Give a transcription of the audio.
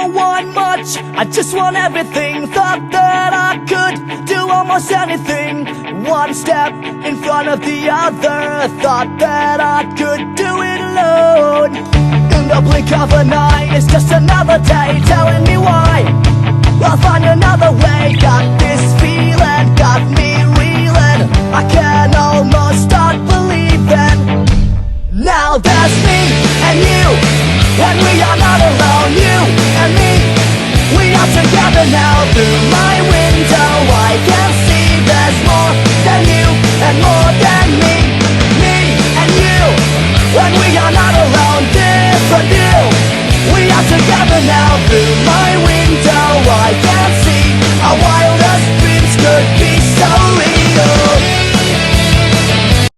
don't want much, I just want everything. Thought that I could do almost anything. One step in front of the other. Thought that I could do it alone. In the blink of an eye, it's just another day telling me why. I'll find another way. Got this feeling, got me reeling. I can almost start believing. Now there's me and you, and we are not alone. You and me, we are together now. Through my